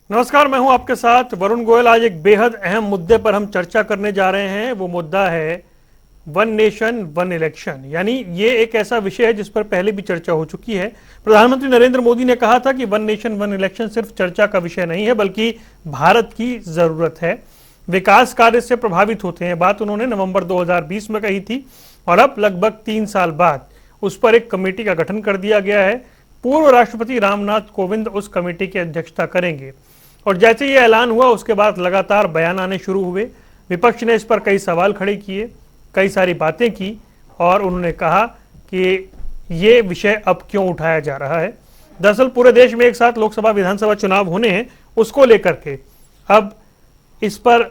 नमस्कार, मैं हूं आपके साथ वरुण गोयल। आज एक बेहद अहम मुद्दे पर हम चर्चा करने जा रहे हैं। वो मुद्दा है वन नेशन वन इलेक्शन। यानी ये एक ऐसा विषय है जिस पर पहले भी चर्चा हो चुकी है। प्रधानमंत्री नरेंद्र मोदी ने कहा था कि वन नेशन वन इलेक्शन सिर्फ चर्चा का विषय नहीं है बल्कि भारत की जरूरत है। विकास कार्य से प्रभावित होते हैं, बात उन्होंने नवंबर 2020 में कही थी। और अब लगभग 3 साल बाद उस पर एक कमेटी का गठन कर दिया गया है। पूर्व राष्ट्रपति रामनाथ कोविंद उस कमेटी की अध्यक्षता करेंगे। और जैसे ये ऐलान हुआ उसके बाद लगातार बयान आने शुरू हुए। विपक्ष ने इस पर कई सवाल खड़े किए, कई सारी बातें की और उन्होंने कहा कि ये विषय अब क्यों उठाया जा रहा है। दरअसल पूरे देश में एक साथ लोकसभा विधानसभा चुनाव होने हैं, उसको लेकर के अब इस पर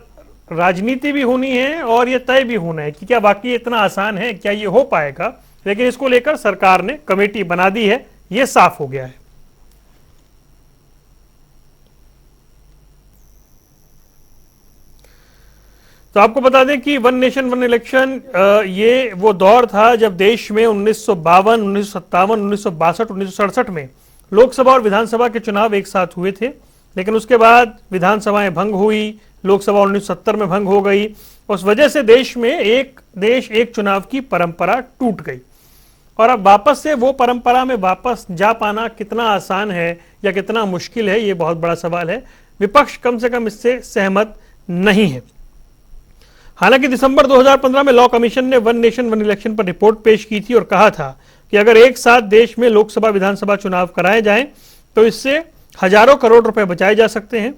राजनीति भी होनी है और ये तय भी होना है कि क्या वाकई इतना आसान है, क्या ये हो पाएगा। लेकिन इसको लेकर सरकार ने कमेटी बना दी है, ये साफ हो गया है। तो आपको बता दें कि वन नेशन वन इलेक्शन ये वो दौर था जब देश में 1952, 1957, 1962, 1967 में लोकसभा और विधानसभा के चुनाव एक साथ हुए थे। लेकिन उसके बाद विधानसभाएं भंग हुई, लोकसभा 1970 में भंग हो गई। उस वजह से देश में एक देश एक चुनाव की परंपरा टूट गई। और अब वापस से वो परंपरा में वापस जा पाना कितना आसान है या कितना मुश्किल है, ये बहुत बड़ा सवाल है। विपक्ष कम से कम इससे सहमत नहीं है। हालांकि दिसंबर 2015 में लॉ कमीशन ने वन नेशन वन इलेक्शन पर रिपोर्ट पेश की थी और कहा था कि अगर एक साथ देश में लोकसभा विधानसभा चुनाव कराए जाएं तो इससे हजारों करोड़ रुपए बचाए जा सकते हैं।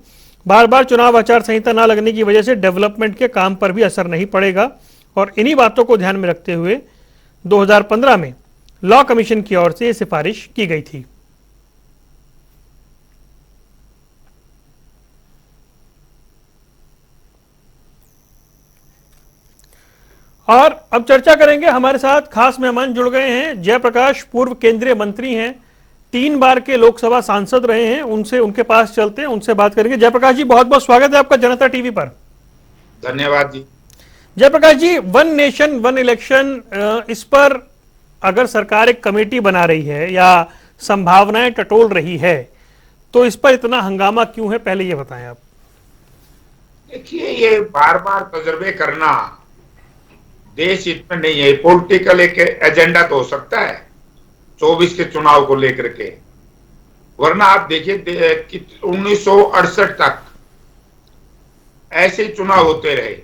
बार बार चुनाव आचार संहिता न लगने की वजह से डेवलपमेंट के काम पर भी असर नहीं पड़ेगा। और इन्हीं बातों को ध्यान में रखते हुए 2015 में लॉ कमीशन की ओर से यह सिफारिश की गई थी। और अब चर्चा करेंगे, हमारे साथ खास मेहमान जुड़ गए हैं। जयप्रकाश पूर्व केंद्रीय मंत्री हैं, 3 बार के लोकसभा सांसद रहे हैं। उनसे उनके पास चलते हैं, उनसे बात करेंगे। जयप्रकाश जी, बहुत बहुत स्वागत है आपका जनता टीवी पर। धन्यवाद जी। जयप्रकाश जी, वन नेशन वन इलेक्शन, इस पर अगर सरकार एक कमेटी बना रही है या संभावनाएं टटोल रही है तो इस पर इतना हंगामा क्यों है, पहले ये बताएं आप। देखिए, ये बार बार तजर्बे करना देश हित में नहीं है। पॉलिटिकल एक एजेंडा तो हो सकता है 24 के चुनाव को लेकर के, वरना आप देखिए 1968 तक ऐसे चुनाव होते रहे।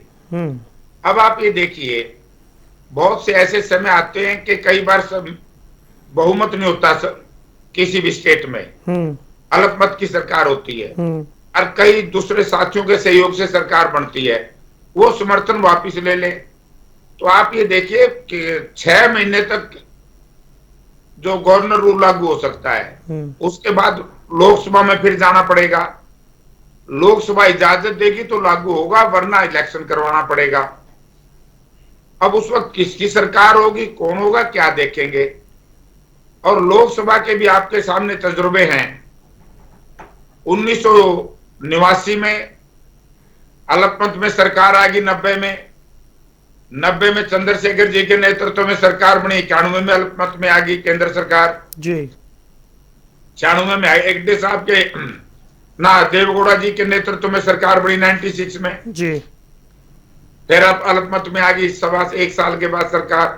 अब आप ये देखिए, बहुत से ऐसे समय आते हैं कि कई बार सब बहुमत नहीं होता, किसी भी स्टेट में अल्पमत की सरकार होती है और कई दूसरे साथियों के सहयोग से सरकार बनती है, वो समर्थन वापिस ले ले। तो आप ये देखिए कि 6 महीने तक जो गवर्नर रूल लागू हो सकता है, उसके बाद लोकसभा में फिर जाना पड़ेगा। लोकसभा इजाजत देगी तो लागू होगा, वरना इलेक्शन करवाना पड़ेगा। अब उस वक्त किसकी सरकार होगी, कौन होगा, क्या देखेंगे। और लोकसभा के भी आपके सामने तजुर्बे हैं। 1989 में अल्पमत में सरकार आ गई, 90 में चंद्रशेखर जी के नेतृत्व में सरकार बनी, 91 में अल्पमत में आ गई केंद्र सरकार जी, 96 में हेगड़े साहब के ना देवगौड़ा जी के नेतृत्व में सरकार बनी 96 में जी। फिर अब अल्पमत में आ गई, 1 साल के बाद सरकार।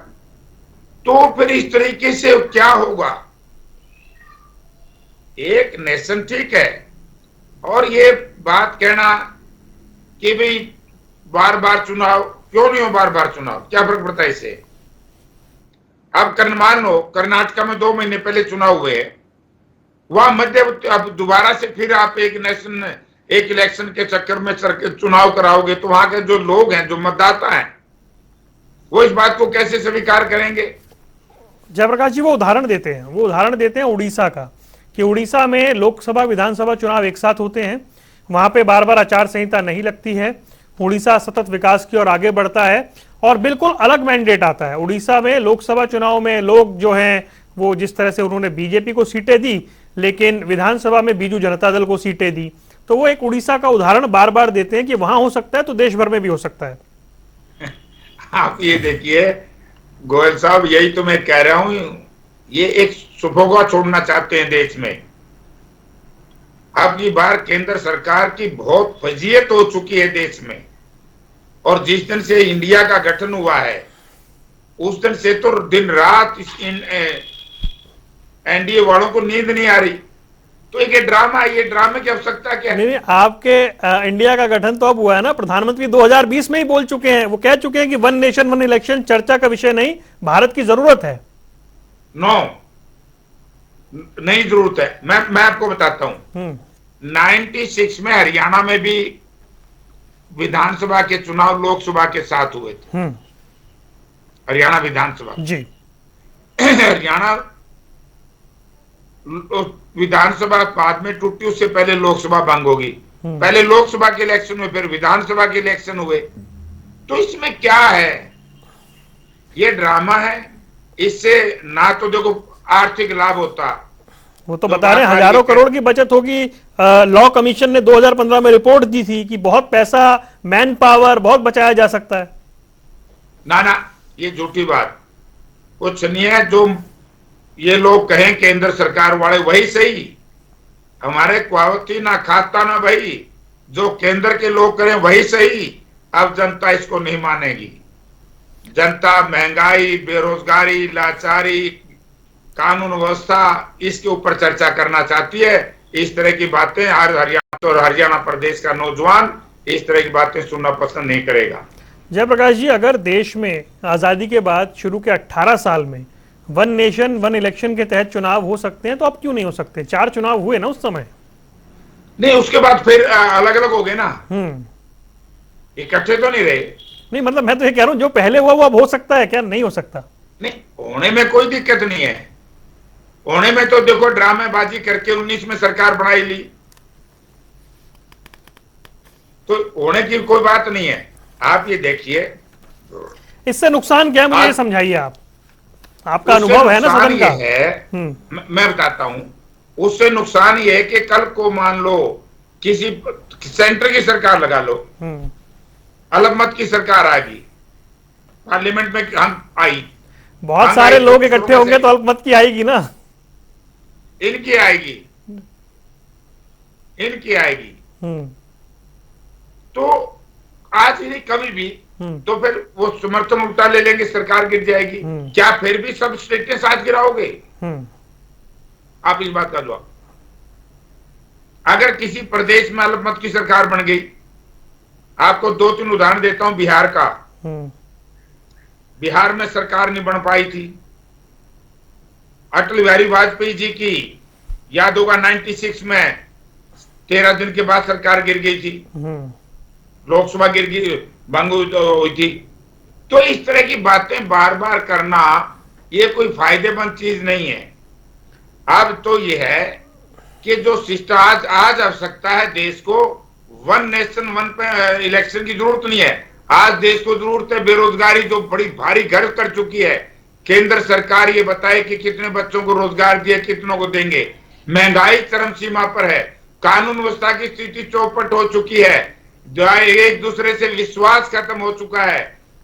तो फिर इस तरीके से क्या होगा। एक नेशन ठीक है, और ये बात कहना कि भाई बार बार चुनाव क्यों नहीं हो, बार बार चुनाव क्या फर्क पड़ता है इससे। अब मान लो कर्नाटका में 2 महीने पहले चुनाव हुए, वहां मध्य अब दोबारा से फिर आप एक इलेक्शन के चक्कर में चुनाव कराओगे तो वहां के जो लोग हैं, जो मतदाता हैं, वो इस बात को कैसे स्वीकार करेंगे। जयप्रकाश जी, वो उदाहरण देते हैं उड़ीसा का, कि उड़ीसा में लोकसभा विधानसभा चुनाव एक साथ होते हैं। वहां पे बार बार आचार संहिता नहीं लगती है। उड़ीसा सतत विकास की ओर आगे बढ़ता है और बिल्कुल अलग मैंडेट आता है। उड़ीसा में लोकसभा चुनाव में लोग जो हैं वो जिस तरह से उन्होंने बीजेपी को सीटें दी, लेकिन विधानसभा में बीजू जनता दल को सीटें दी। तो वो एक उड़ीसा का उदाहरण बार बार देते हैं कि वहां हो सकता है तो देश भर में भी हो सकता है। आप ये देखिए गोयल साहब, यही तो मैं कह रहा हूं, ये एक सुभोगा छोड़ना चाहते हैं देश में। अब की बार केंद्र सरकार की बहुत फजीयत हो चुकी है देश में, और जिस दिन से इंडिया का गठन हुआ है उस दिन से तो दिन रात इन एनडीए वालों को नींद नहीं आ रही। तो एक ये ड्रामा है, ये ड्रामे की आवश्यकता क्या है? नहीं, आपके इंडिया का गठन तो अब हुआ है ना, प्रधानमंत्री 2020 में ही बोल चुके हैं, वो कह चुके हैं कि वन नेशन वन इलेक्शन चर्चा का विषय नहीं, भारत की जरूरत है। नो, नहीं जरूरत है। मैं आपको बताता हूं, 96 में हरियाणा में भी विधानसभा के चुनाव लोकसभा के साथ हुए थे। हरियाणा विधानसभा जी। हरियाणा विधानसभा बाद में टूटी, उससे पहले लोकसभा भंग होगी। पहले लोकसभा के इलेक्शन हुए, फिर विधानसभा के इलेक्शन हुए। तो इसमें क्या है? ये ड्रामा है। इससे ना तो देखो आर्थिक लाभ होता, वो तो बता रहे हैं हजारों करोड़ की बचत होगी। लॉ कमीशन ने 2015 में रिपोर्ट दी थी कि बहुत पैसा, मैन पावर बहुत बचाया जा सकता है। ना, ये झूठी बात, कुछ नहीं है। जो ये लोग कहें केंद्र सरकार वाले वही सही, हमारे क्वावती ना खाता ना भाई, जो केंद्र के लोग करें वही सही। अब जनता इसको नहीं मानेगी। जनता महंगाई, बेरोजगारी, लाचारी, कानून व्यवस्था, इसके ऊपर चर्चा करना चाहती है। इस तरह की बातें हरियाणा प्रदेश का नौजवान इस तरह की बातें सुनना पसंद नहीं करेगा। जयप्रकाश जी, अगर देश में आजादी के बाद शुरू के 18 साल में वन नेशन वन इलेक्शन के तहत चुनाव हो सकते हैं, तो अब क्यों नहीं हो सकते? 4 चुनाव हुए ना उस समय। नहीं, उसके बाद फिर अलग अलग हो गए ना, इकट्ठे तो नहीं रहे। नहीं, मतलब मैं तो ये कह रहा हूं, जो पहले हुआ वो अब हो सकता है क्या? नहीं हो सकता? नहीं, होने में कोई दिक्कत नहीं है। होने में तो देखो ड्रामेबाजी करके 19 में सरकार बनाई ली, तो होने की कोई बात नहीं है। आप ये देखिए, इससे नुकसान क्या है, मुझे समझाइए। आपका अनुभव है ना सदन का। मैं बताता हूं, उससे नुकसान ये है कि कल को मान लो किसी सेंटर की सरकार लगा लो, अलग की सरकार आ गई, पार्लियामेंट में हम आई, बहुत सारे लोग इकट्ठे होंगे तो अल्पमत की आएगी ना। इनकी आएगी, इनकी आएगी। तो आज ही नहीं कभी भी, तो फिर वो समर्थन उल्टा ले लेंगे, सरकार गिर जाएगी। क्या फिर भी सब स्टेट के साथ गिराओगे? आप इस बात का जवाब। अगर किसी प्रदेश में अल्पमत की सरकार बन गई, आपको 2-3 उदाहरण देता हूं बिहार का। बिहार में सरकार नहीं बन पाई थी। अटल बिहारी वाजपेयी जी की याद होगा, 96 में 13 दिन के बाद सरकार गिर गई थी, लोकसभा गिर गई, भंग हुई थी। तो इस तरह की बातें बार बार करना ये कोई फायदेमंद चीज नहीं है। अब तो यह है कि जो सिस्टम आज आवश्यकता है देश को, वन नेशन वन इलेक्शन की जरूरत नहीं है। आज देश को जरूरत है बेरोजगारी जो बड़ी भारी घर कर चुकी है। केंद्र सरकार ये बताए कि कितने बच्चों को रोजगार दिए, कितनों को देंगे। महंगाई चरम सीमा पर है, कानून व्यवस्था की स्थिति चौपट हो चुकी है, एक दूसरे से विश्वास खत्म हो चुका है,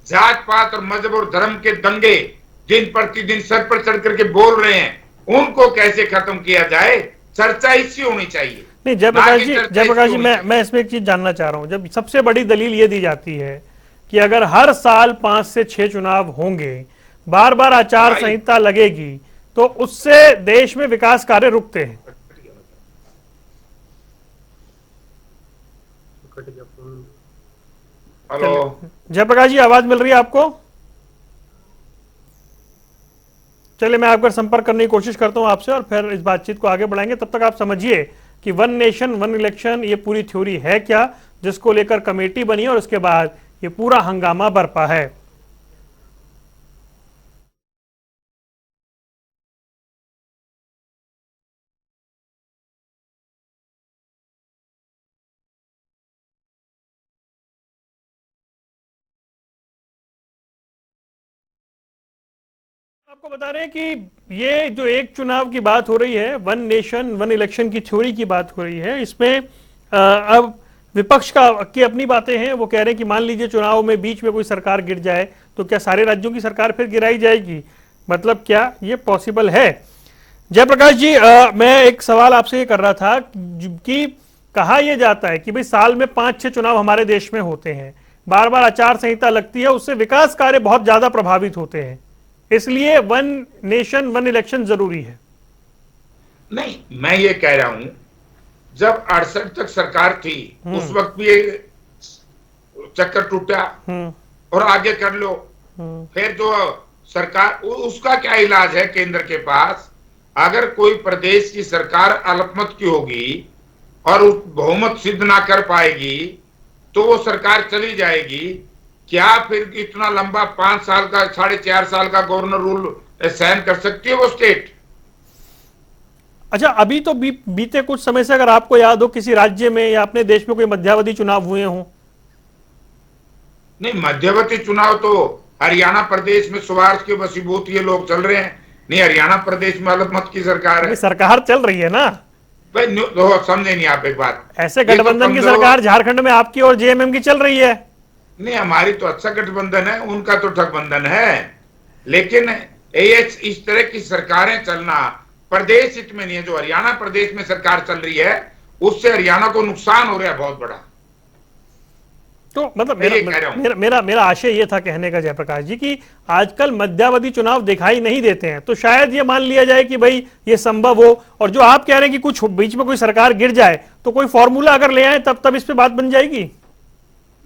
जात पात और मजहब और धर्म के दंगे दिन प्रतिदिन सर पर चढ़ करके बोल रहे हैं, उनको कैसे खत्म किया जाए, चर्चा इससे होनी चाहिए। नहीं जयप्रकाश जी, मैं इसमें एक चीज जानना चाह रहा हूं। जब सबसे बड़ी दलील ये दी जाती है कि अगर हर साल 5 से 6 चुनाव होंगे, बार बार आचार संहिता लगेगी, तो उससे देश में विकास कार्य रुकते हैं। हेलो जयप्रकाश जी, आवाज मिल रही है आपको? चलिए, मैं आपका संपर्क करने की कोशिश करता हूं आपसे और फिर इस बातचीत को आगे बढ़ाएंगे। तब तक आप समझिए कि वन नेशन वन इलेक्शन ये पूरी थ्योरी है क्या, जिसको लेकर कमेटी बनी और उसके बाद ये पूरा हंगामा बरपा है। आपको बता रहे हैं कि ये जो एक चुनाव की बात हो रही है, वन नेशन वन इलेक्शन की थ्योरी की बात हो रही है, इसमें अब विपक्ष की अपनी बातें हैं। वो कह रहे हैं कि मान लीजिए चुनाव में बीच में कोई सरकार गिर जाए तो क्या सारे राज्यों की सरकार फिर गिराई जाएगी? मतलब क्या ये पॉसिबल है? जयप्रकाश जी, मैं एक सवाल आपसे ये कर रहा था कि कहा यह जाता है कि भाई साल में 5-6 चुनाव हमारे देश में होते हैं, बार बार आचार संहिता लगती है, उससे विकास कार्य बहुत ज्यादा प्रभावित होते हैं, इसलिए वन नेशन वन इलेक्शन जरूरी है। नहीं, मैं ये कह रहा हूं, जब 68 तक सरकार थी उस वक्त भी ये चक्कर टूटा और आगे कर लो। फिर जो सरकार, उसका क्या इलाज है केंद्र के पास? अगर कोई प्रदेश की सरकार अल्पमत की होगी और बहुमत सिद्ध ना कर पाएगी तो वो सरकार चली जाएगी। क्या फिर इतना लंबा 5 साल का 4.5 साल का गवर्नर रूल सहन कर सकती है वो स्टेट? अच्छा, अभी तो बीते कुछ समय से अगर आपको याद हो किसी राज्य में या अपने देश में कोई मध्यावधि चुनाव हुए हों? नहीं, मध्यवर्ती चुनाव तो हरियाणा प्रदेश में स्वार्थ के वशीभूत ये लोग चल रहे हैं। नहीं, हरियाणा प्रदेश में अल्पमत की सरकार है। सरकार चल रही है ना भाई, तो समझे नहीं आप एक बात। ऐसे गठबंधन की सरकार झारखंड में आपकी और जेएमएम की चल रही है। नहीं, हमारी तो अच्छा गठबंधन है, उनका तो ठगबंधन है। लेकिन इस तरह की सरकारें चलना प्रदेश हित में नहीं है। जो हरियाणा प्रदेश में सरकार चल रही है उससे हरियाणा को नुकसान हो रहा है बहुत बड़ा। तो मतलब मेरा आशय ये था कहने का जयप्रकाश जी कि आजकल मध्यावधि चुनाव दिखाई नहीं देते हैं, तो शायद ये मान लिया जाए कि भाई ये संभव हो। और जो आप कह रहे हैं कि कुछ बीच में कोई सरकार गिर जाए तो कोई फॉर्मूला अगर ले आए तब इस पे बात बन जाएगी।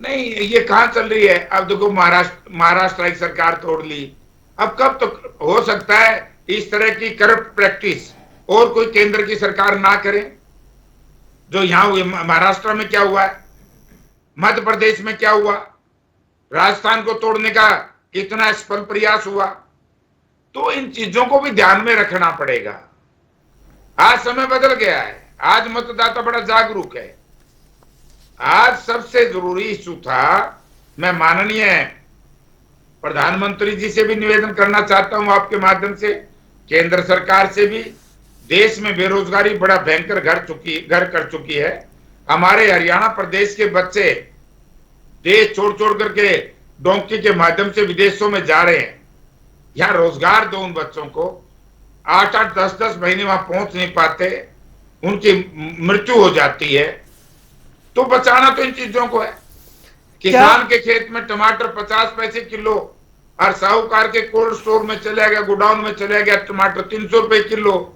नहीं, ये कहां चल रही है? अब देखो, महाराष्ट्र की सरकार तोड़ ली। अब कब तक हो सकता है इस तरह की करप्ट प्रैक्टिस और कोई केंद्र की सरकार ना करे? जो यहां हुए, महाराष्ट्र में क्या हुआ है, मध्य प्रदेश में क्या हुआ, राजस्थान को तोड़ने का कितना सफल प्रयास हुआ। तो इन चीजों को भी ध्यान में रखना पड़ेगा। आज समय बदल गया है, आज मतदाता बड़ा जागरूक है। आज सबसे जरूरी इशू था, मैं माननीय प्रधानमंत्री जी से भी निवेदन करना चाहता हूं आपके माध्यम से, केंद्र सरकार से भी। देश में बेरोजगारी बड़ा भयंकर घर कर चुकी है। हमारे हरियाणा प्रदेश के बच्चे देश छोड़ छोड़ करके डोंकी के माध्यम से विदेशों में जा रहे हैं। यहां रोजगार दो उन बच्चों को। 8-8, 10-10 महीने वहां पहुंच नहीं पाते, उनकी मृत्यु हो जाती है। तो बचाना तो इन चीजों को है। किसान के खेत में टमाटर 50 पैसे किलो और साहूकार के कोल्ड स्टोर में चला गया, गोडाउन में चला गया टमाटर 300 रुपए किलो।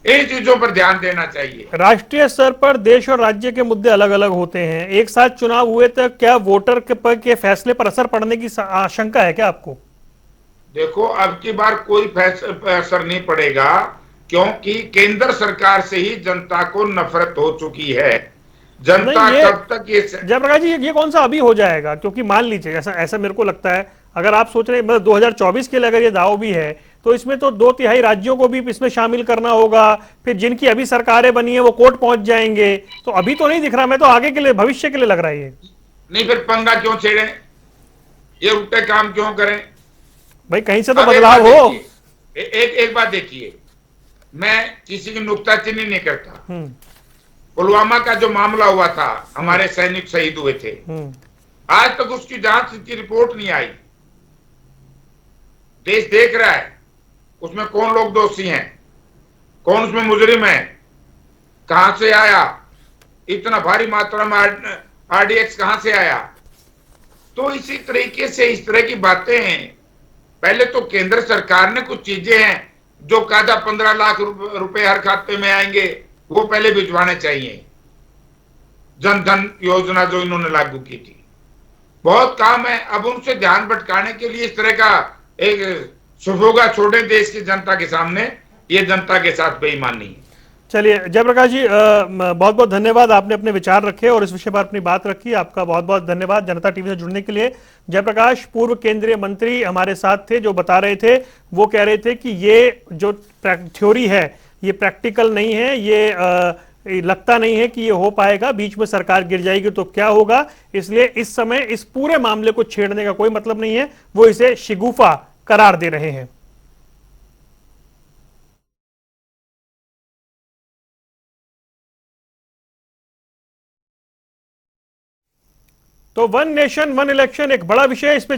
इन चीजों पर ध्यान देना चाहिए। राष्ट्रीय स्तर पर देश और राज्य के मुद्दे अलग अलग होते हैं, एक साथ चुनाव हुए तो क्या वोटर के फैसले पर असर पड़ने की आशंका है क्या आपको? देखो, अब की बार कोई असर नहीं पड़ेगा, क्योंकि केंद्र सरकार से ही जनता को नफरत हो चुकी है। जनता कब तक ये जयप्रकाश जी, ये कौन सा अभी हो जाएगा? क्योंकि मान लीजिए ऐसा मेरे को लगता है, अगर आप सोच रहे हैं मतलब 2024 के लिए अगर ये दाव भी है तो इसमें तो 2/3 राज्यों को भी इसमें शामिल करना होगा। फिर जिनकी अभी सरकारें बनी है वो कोर्ट पहुंच जाएंगे। तो अभी तो नहीं दिख रहा, मैं तो आगे के लिए, भविष्य के लिए लग रहा है ये। नहीं, फिर पंगा क्यों छेड़े, ये उल्टे काम क्यों करें? भाई कहीं से तो बदलाव हो। एक बात देखिए, मैं किसी की नुक्ताचीनी नहीं करता। पुलवामा का जो मामला हुआ था, हमारे सैनिक शहीद हुए थे, आज तक उसकी जांच की रिपोर्ट नहीं आई। देश देख रहा है उसमें कौन लोग दोषी हैं, कौन उसमें मुजरिम है, कहां से आया, इतना भारी मात्रा में आरडीएक्स कहां से आया। तो इसी तरीके से इस तरह की बातें हैं। पहले तो केंद्र सरकार ने कुछ चीजें हैं जो कहा 15 लाख रुपए हर खाते में आएंगे, वो पहले भिजवाने चाहिए। जन धन योजना जो इन्होंने लागू की थी, बहुत काम है। अब उनसे ध्यान भटकाने के लिए इस तरह का एक सुभोगा छोड़े देश की जनता के सामने, ये जनता के साथ बेईमानी है। चलिए जयप्रकाश जी, बहुत बहुत धन्यवाद, आपने अपने विचार रखे और इस विषय पर अपनी बात रखी। आपका बहुत बहुत धन्यवाद जनता टीवी से जुड़ने के लिए। जयप्रकाश पूर्व केंद्रीय मंत्री हमारे साथ थे, जो बता रहे थे, वो कह रहे थे कि ये जो थ्योरी है ये प्रैक्टिकल नहीं है, ये लगता नहीं है कि ये हो पाएगा, बीच में सरकार गिर जाएगी तो क्या होगा। इसलिए इस समय इस पूरे मामले को छेड़ने का कोई मतलब नहीं है, वो इसे शिगुफा करार दे रहे हैं। तो वन नेशन वन इलेक्शन एक बड़ा विषय है, इस पे